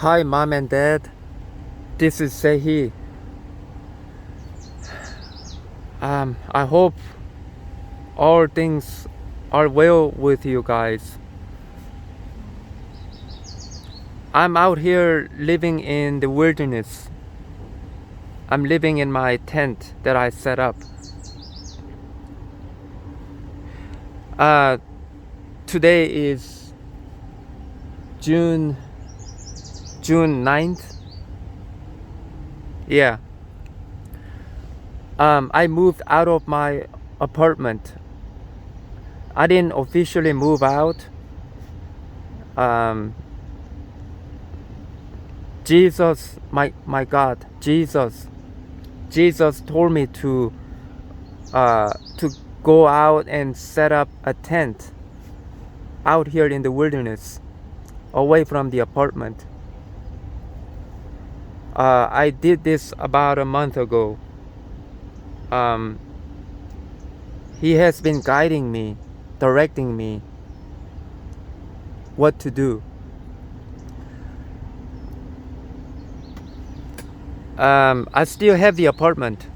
Hi, mom and dad. This is Sehi. I hope all things are well with you guys. I'm out here living in the wilderness. I'm living in my tent that I set up. Uh, Today is June 9th. Yeah. I moved out of my apartment. I didn't officially move out. Um, Jesus, my God, Jesus told me to go out and set up a tent out here in the wilderness, away from the apartment. I did this about a month ago. He has been guiding me, directing me what to do. I still have the apartment,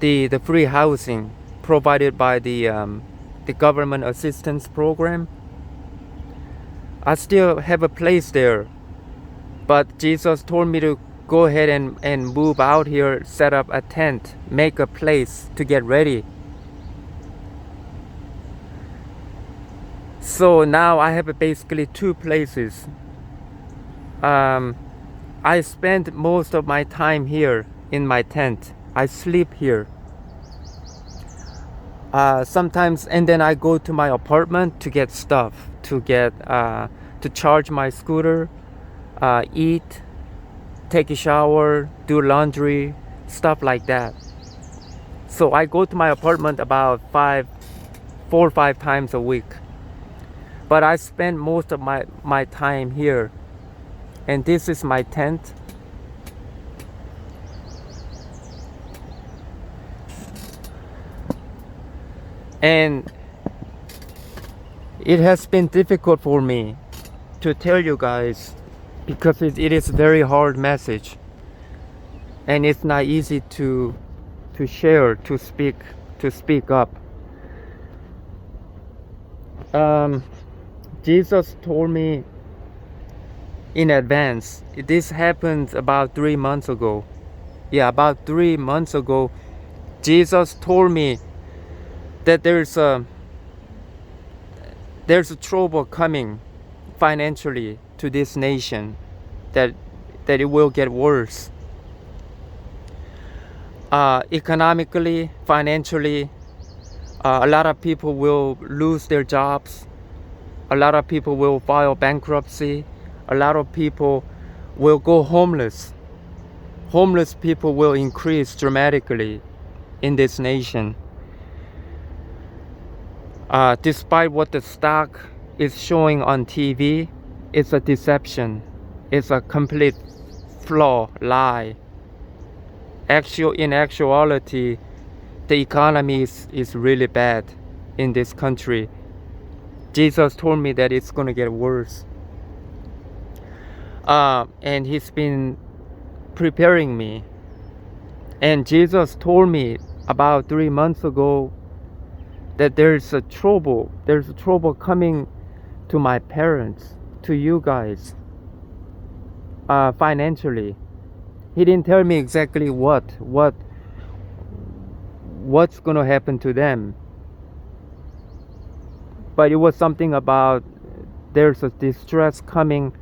the free housing provided by the government assistance program. I still have a place there, but Jesus told me to go ahead and move out here, set up a tent, make a place to get ready. So now I have basically two places. I spend most of my time here in my tent. I sleep here. Sometimes, and then I go to my apartment to get stuff, to charge my scooter, eat, take a shower, do laundry, stuff like that. So I go to my apartment about 4 or 5 times a week. But I spend most of my time here. And this is my tent. And it has been difficult for me to tell you guys because it is a very hard message. And it's not easy to share, to speak up. Jesus told me in advance. This happened about 3 months ago. Yeah, about 3 months ago, Jesus told me that there's a trouble coming financially to this nation, that it will get worse. Economically, financially, a lot of people will lose their jobs. A lot of people will file bankruptcy. A lot of people will go homeless. Homeless people will increase dramatically in this nation. Despite what the stock is showing on TV, it's a deception. It's a complete flaw, lie. In actuality, the economy is really bad in this country. Jesus told me that it's gonna get worse. And he's been preparing me. And Jesus told me about 3 months ago that there's a trouble coming to my parents, to you guys, financially. He didn't tell me exactly what's gonna happen to them, but it was something about there's a distress coming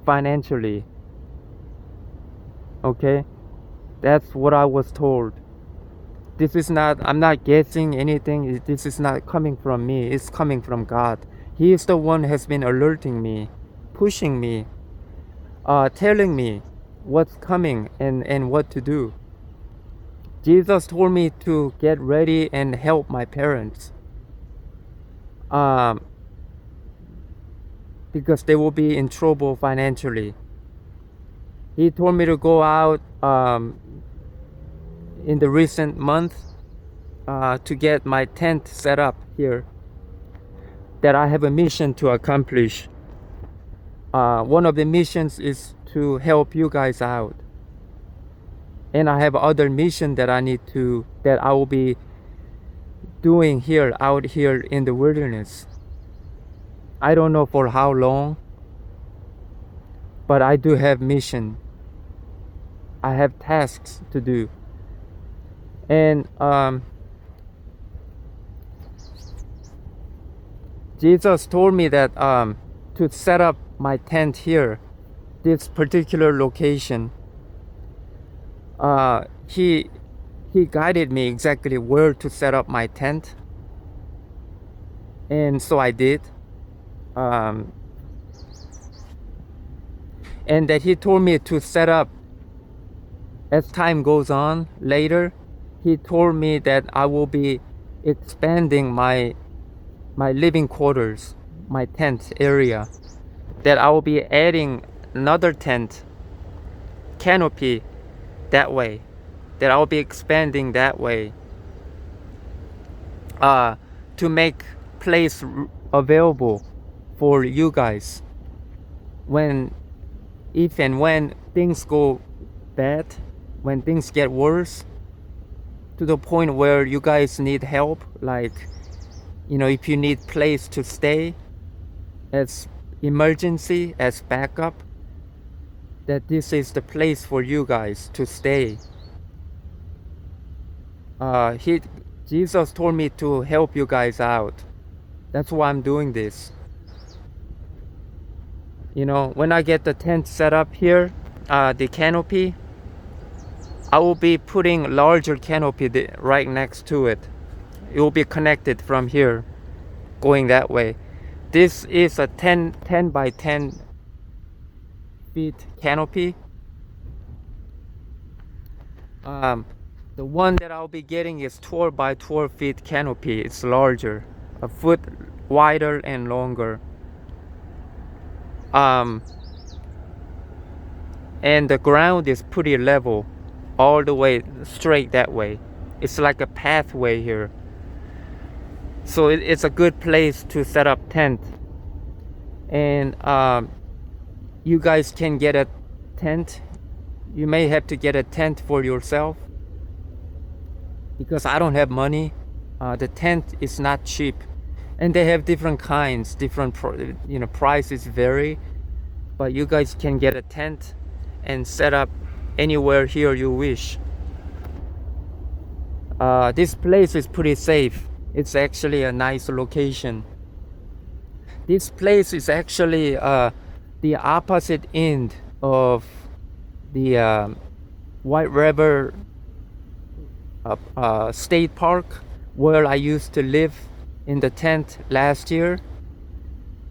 financially. Okay, that's what I was told. I'm not guessing anything. This is not coming from me. It's coming from God. He is the one who has been alerting me, pushing me, telling me what's coming and what to do. Jesus told me to get ready and help my parents, because they will be in trouble financially. He told me to go out in the recent month to get my tent set up here, that I have a mission to accomplish. one of the missions is to help you guys out, and I have other mission that I will be doing here out here in the wilderness. I don't know for how long, but I do have mission. I have tasks to do, and Jesus told me that to set up my tent here, this particular location. He guided me exactly where to set up my tent, and so I did. And that he told me to set up as time goes on later. He told me that I will be expanding my living quarters, my tent area, that I will be adding another tent canopy that way, that I'll be expanding that way, to make place available for you guys if and when things go bad, when things get worse to the point where you guys need help, like, if you need place to stay as emergency, as backup, that this is the place for you guys to stay. Jesus told me to help you guys out. That's why I'm doing this. When I get the tent set up here, the canopy, I will be putting larger canopy right next to it. It will be connected from here, going that way. This is a 10 by 10 feet canopy. The one that I'll be getting is 12 by 12 feet canopy. It's larger, a foot wider and longer. And the ground is pretty level, all the way straight that way. It's like a pathway here. So it's a good place to set up tent. And you guys can get a tent. You may have to get a tent for yourself, because I don't have money. The tent is not cheap, and they have different kinds, different prices vary, but you guys can get a tent and set up anywhere here you wish. This place is pretty safe. It's actually a nice location. This place is actually the opposite end of the White River State Park, where I used to live in the tent last year.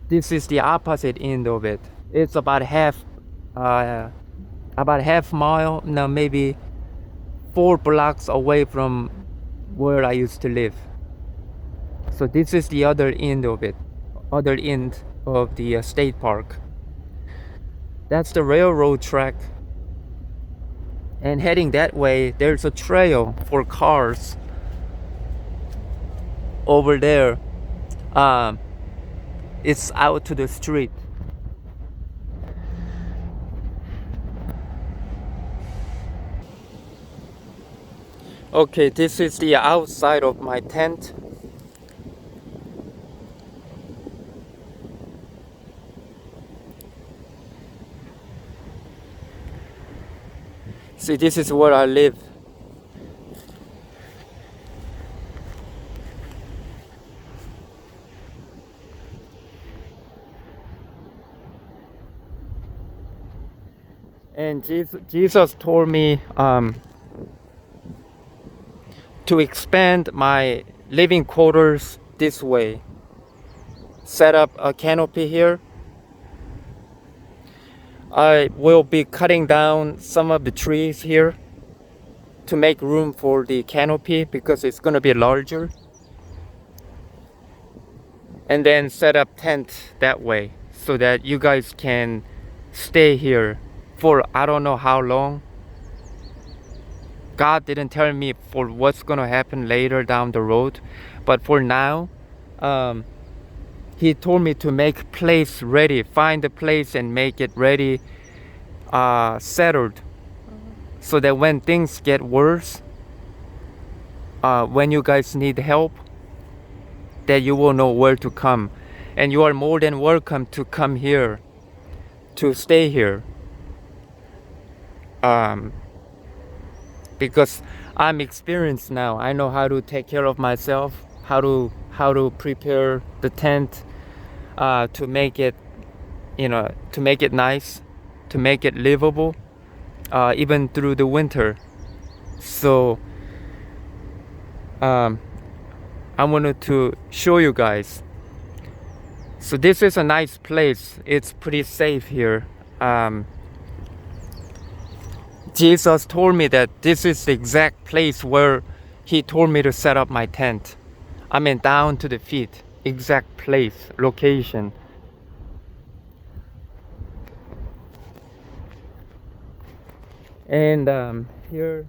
This is the opposite end of it. It's about half mile, no, maybe 4 blocks away from where I used to live. So this is the other end of it, other end of the state park. That's the railroad track. And heading that way, there's a trail for cars over there. It's out to the street. Okay, this is the outside of my tent. See, this is where I live. And Jesus told me to expand my living quarters this way. Set up a canopy here. I will be cutting down some of the trees here to make room for the canopy, because it's going to be larger. And then set up tent that way so that you guys can stay here for I don't know how long. God didn't tell me for what's going to happen later down the road, but for now, he told me to make place ready, find the place and make it ready, settled, so that when things get worse, when you guys need help, that you will know where to come, and you are more than welcome to come here, to stay here, because I'm experienced now. I know how to take care of myself, how to prepare the tent, to make it, to make it nice, to make it livable, even through the winter. So I wanted to show you guys. So this is a nice place. It's pretty safe here. Jesus told me that this is the exact place where he told me to set up my tent. I mean, down to the feet, exact place, location. And here,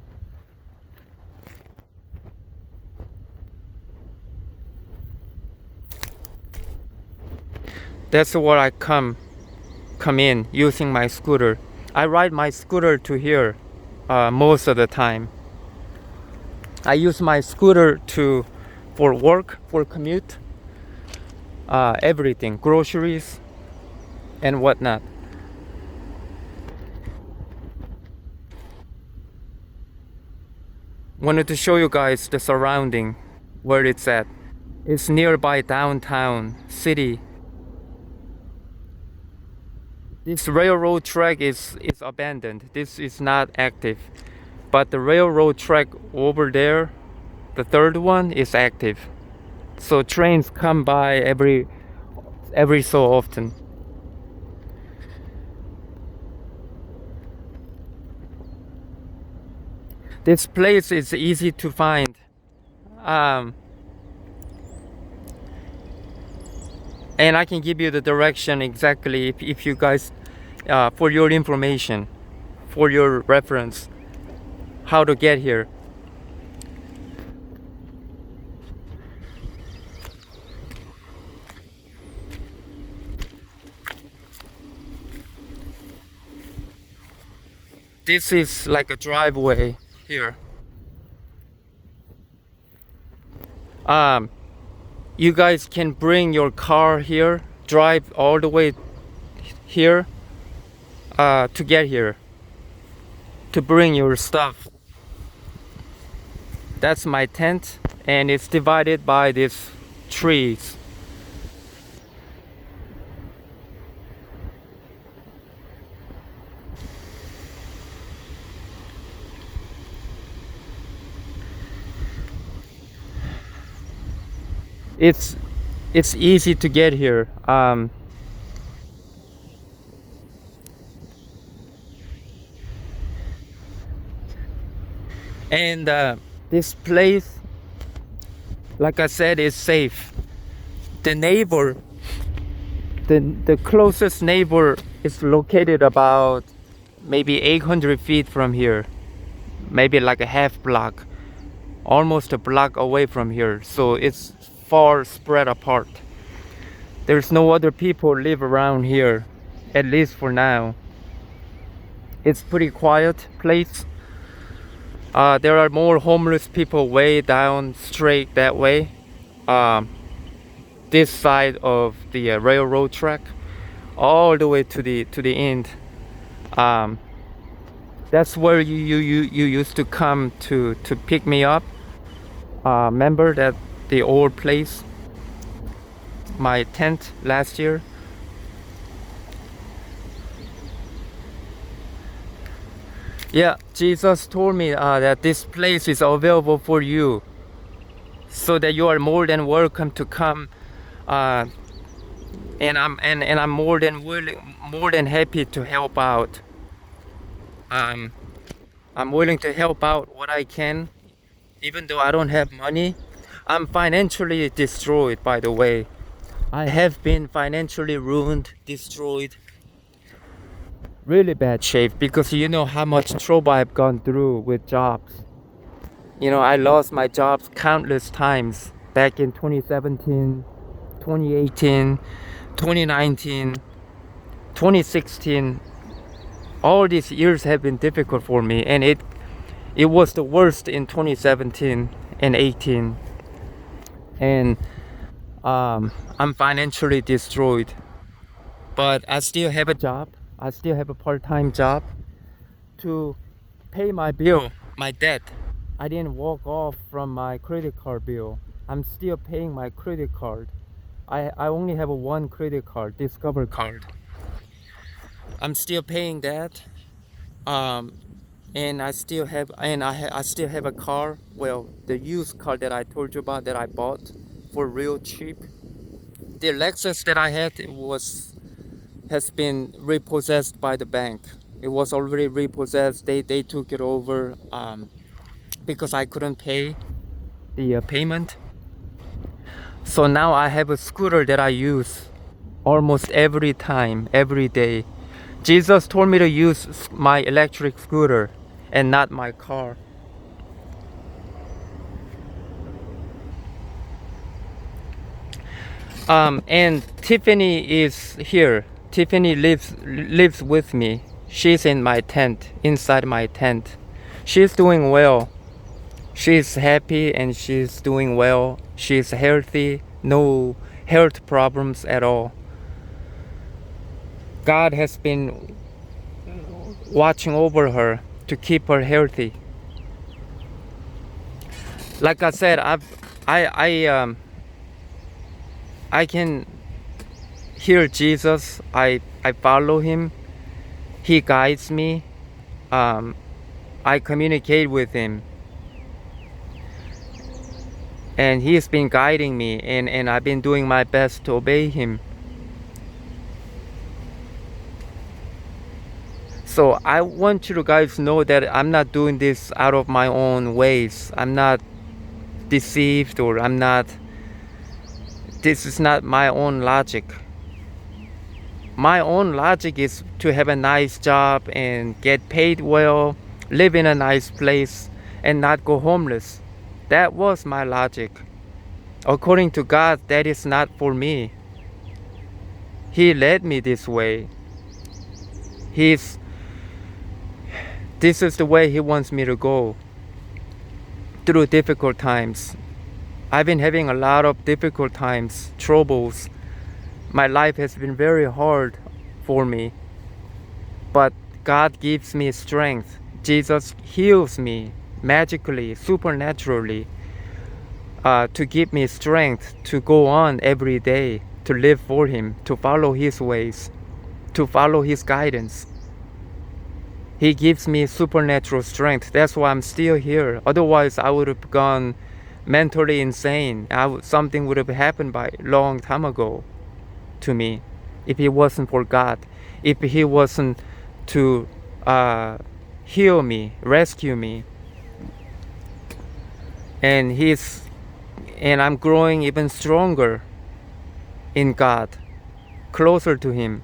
that's where I come in using my scooter. I ride my scooter to here most of the time. I use my scooter for work, for commute, everything, groceries and whatnot. Wanted to show you guys the surrounding, where it's at. It's nearby downtown city. This railroad track is abandoned. This is not active. But the railroad track over there, the third one, is active. So trains come by every so often. This place is easy to find. And I can give you the direction exactly if you guys, for your information, for your reference, how to get here. This is like a driveway here. You guys can bring your car here, drive all the way here, to get here, to bring your stuff. That's my tent, and it's divided by these trees. It's easy to get here. And this place, like I said, is safe. The neighbor, the closest neighbor is located about maybe 800 feet from here, maybe like a half block, almost a block away from here. So it's far spread apart. There's no other people live around here, at least for now. It's pretty quiet place. There are more homeless people way down straight that way, this side of the railroad track, all the way to the end. That's where you used to come to pick me up. Remember that the old place, my tent last year. Yeah, Jesus told me that this place is available for you, so that you are more than welcome to come, and I'm more than willing, more than happy to help out. I'm willing to help out what I can, even though I don't have money. I'm financially destroyed, by the way. I have been financially ruined, destroyed, really bad shape, because you know how much trouble I've gone through with jobs. I lost my jobs countless times back in 2017, 2018, 2019, 2016. All these years have been difficult for me, and it was the worst in 2017 and 18. And I'm financially destroyed, but I still have a job. I still have a part-time job to pay my bill, my debt. I didn't walk off from my credit card bill. I'm still paying my credit card. I only have a one credit card, Discover card. I'm still paying that. Um, and I still have a car. Well, the used car that I told you about that I bought for real cheap. The Lexus that I had has been repossessed by the bank. It was already repossessed. They took it over because I couldn't pay the payment. So now I have a scooter that I use almost every time, every day. Jesus told me to use my electric scooter and not my car. And Tiffany is here. Tiffany lives with me. She's in my tent, inside my tent. She's doing well. She's happy and she's doing well. She's healthy, no health problems at all. God has been watching over her to keep her healthy. Like I said, I can hear Jesus. I follow him. He guides me. I communicate with him. And he's been guiding me, and I've been doing my best to obey him. So I want you to guys know that I'm not doing this out of my own ways. I'm not deceived, or this is not my own logic. My own logic is to have a nice job and get paid well, live in a nice place, and not go homeless. That was my logic. According to God, that is not for me. He led me this way. This is the way he wants me to go through difficult times. I've been having a lot of difficult times, troubles. My life has been very hard for me. But God gives me strength. Jesus heals me magically, supernaturally, to give me strength to go on every day, to live for him, to follow his ways, to follow his guidance. He gives me supernatural strength. That's why I'm still here. Otherwise, I would have gone mentally insane. Something would have happened by a long time ago to me if it wasn't for God. If he wasn't to heal me, rescue me. And I'm growing even stronger in God, closer to him.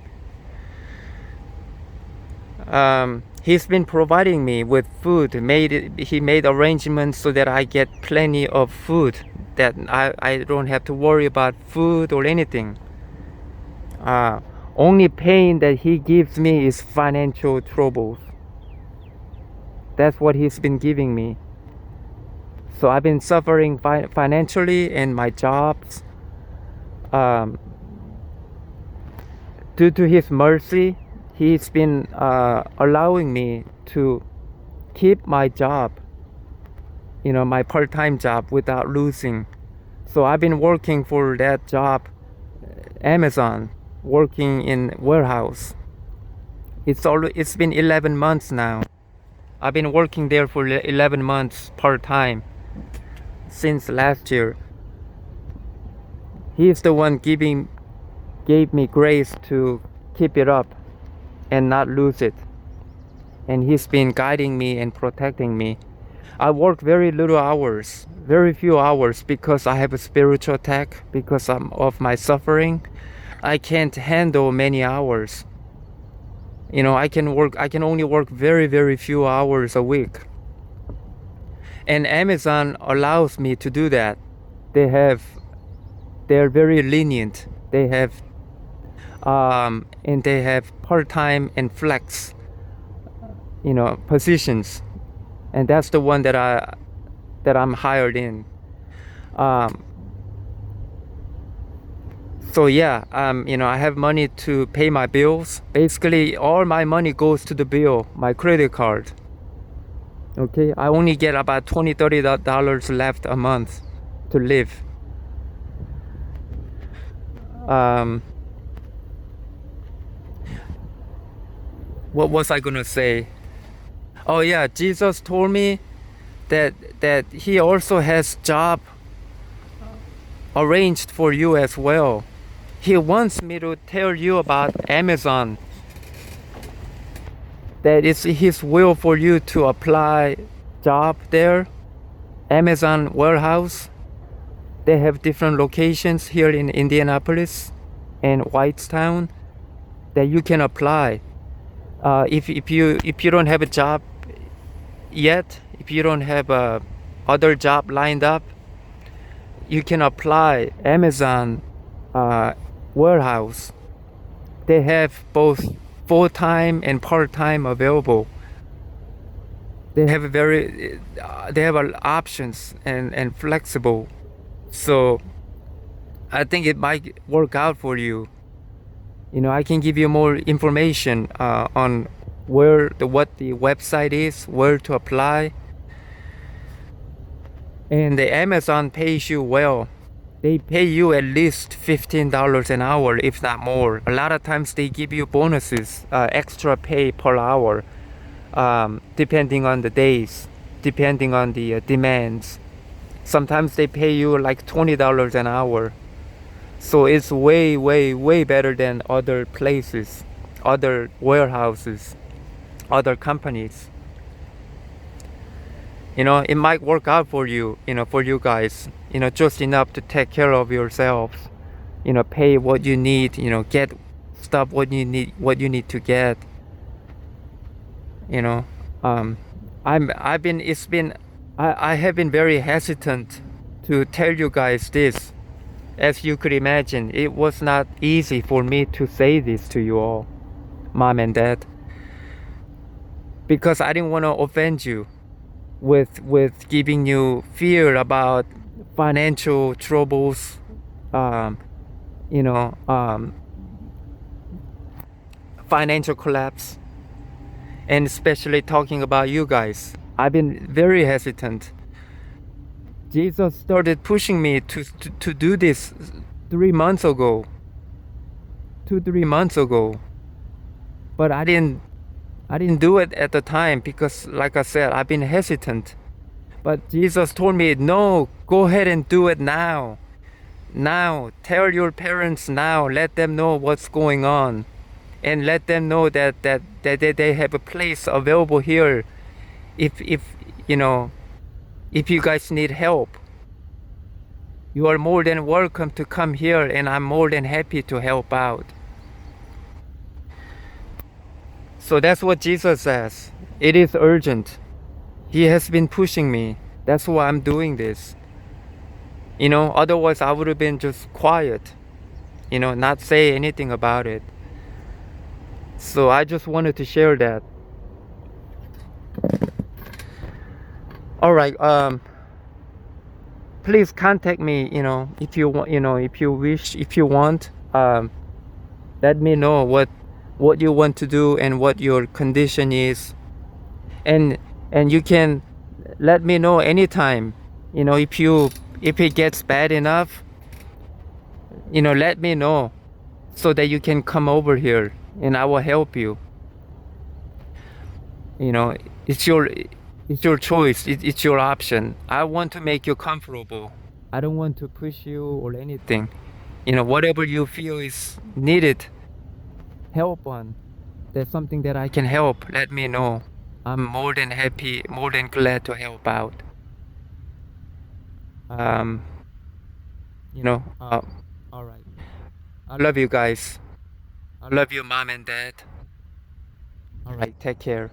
He's been providing me with food. He made arrangements so that I get plenty of food, that I don't have to worry about food or anything. Only pain that he gives me is financial troubles. That's what he's been giving me. So I've been suffering financially in my jobs. Due to his mercy, he's been allowing me to keep my job, my part-time job, without losing. So I've been working for that job, Amazon, working in warehouse. It's been 11 months now. I've been working there for 11 months part-time since last year. He's the one gave me grace to keep it up and not lose it. And he's been guiding me and protecting me. I work very little hours, very few hours, because I have a spiritual attack, because of my suffering. I can't handle many hours. I can only work very, very few hours a week. And Amazon allows me to do that. They they're very lenient. They have and they have part-time and flex, positions, and that's the one that I'm hired in. Um, so yeah, I have money to pay my bills. Basically, all my money goes to the bill, my credit card. Okay, I only get about $20-$30 left a month to live. Um, what was I gonna say? Oh yeah, Jesus told me that he also has job arranged for you as well. He wants me to tell you about Amazon. That it's his will for you to apply job there. Amazon warehouse. They have different locations here in Indianapolis and Whitestown that you can apply. If you don't have a job yet, if you don't have a other job lined up, you can apply Amazon warehouse. They have both full-time and part-time available. They have options and flexible. So I think it might work out for you. I can give you more information on what the website is, where to apply. And the Amazon pays you well. They pay you at least $15 an hour, if not more. A lot of times they give you bonuses, extra pay per hour, depending on the days, depending on the demands. Sometimes they pay you like $20 an hour. So it's way, way, way better than other places, other warehouses, other companies. It might work out for you, for you guys, just enough to take care of yourselves, pay what you need, get stuff what you need to get. I have been very hesitant to tell you guys this. As you could imagine, it was not easy for me to say this to you all, mom and dad, because I didn't want to offend you with giving you fear about financial troubles, you know, financial collapse, and especially talking about you guys. I've been very hesitant. Jesus started pushing me to do this 3 months ago, 3 months ago, but I didn't do it at the time because, like I said, I've been hesitant. But Jesus told me, no, go ahead and do it now. Now, tell your parents now. Let them know what's going on, and let them know that they have a place available here. If if you guys need help, you are more than welcome to come here, and I'm more than happy to help out. So that's what Jesus says. It is urgent. He has been pushing me. That's why I'm doing this. Otherwise I would have been just quiet, not say anything about it. So I just wanted to share that. All right. Please contact me, if you want, if you wish, if you want. Let me know what you want to do and what your condition is, and you can let me know anytime. If it gets bad enough, let me know so that you can come over here and I will help you. It's your choice. It's your option. I want to make you comfortable. I don't want to push you or anything. Whatever you feel is needed help on, there's something that I can help, let me know. I'm more than happy, more than glad to help out. Um, all right. I love you guys. I love you, mom and dad. All right, take care.